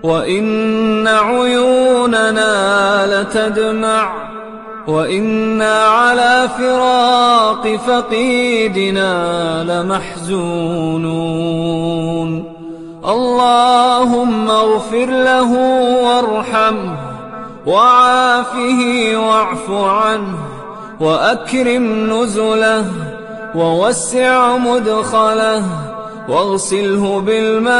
وإن عيوننا لتدمع وإنا على فراق فقيدنا لمحزونون. اللهم اغفر له وارحمه وعافه واعف عنه وأكرم نزله ووسع مدخله واغسله بالماء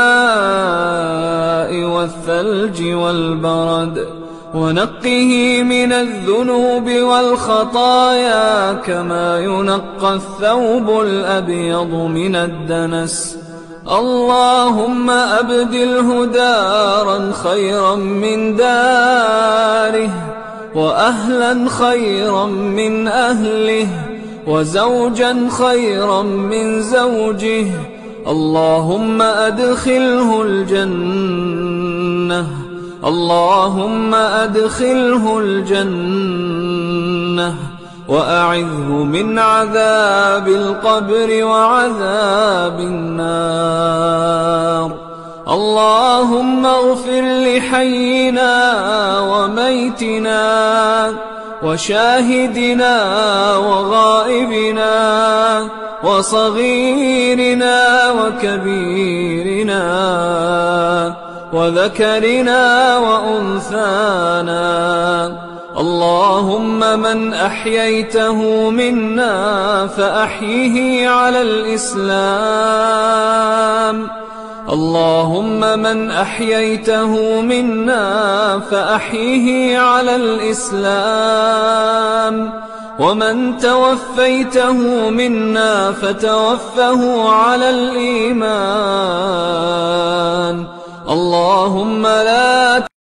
والثلج والبرد ونقه من الذنوب والخطايا كما ينقى الثوب الأبيض من الدنس. اللهم أبدله دارا خيرا من داره وأهلا خيرا من أهله وزوجا خيرا من زوجه. اللهم أدخله الجنة اللهم أدخله الجنة وأعذه من عذاب القبر وعذاب النار. اللهم اغفر لحينا وميتنا وشاهدنا وغائبنا وصغيرنا وكبيرنا وذكرنا وأنثانا. اللهم من أحييته منا فأحيه على الإسلام اللهم من أحييته منا فأحيه على الإسلام ومن توفيته منا فتوفه على الإيمان. اللهم لا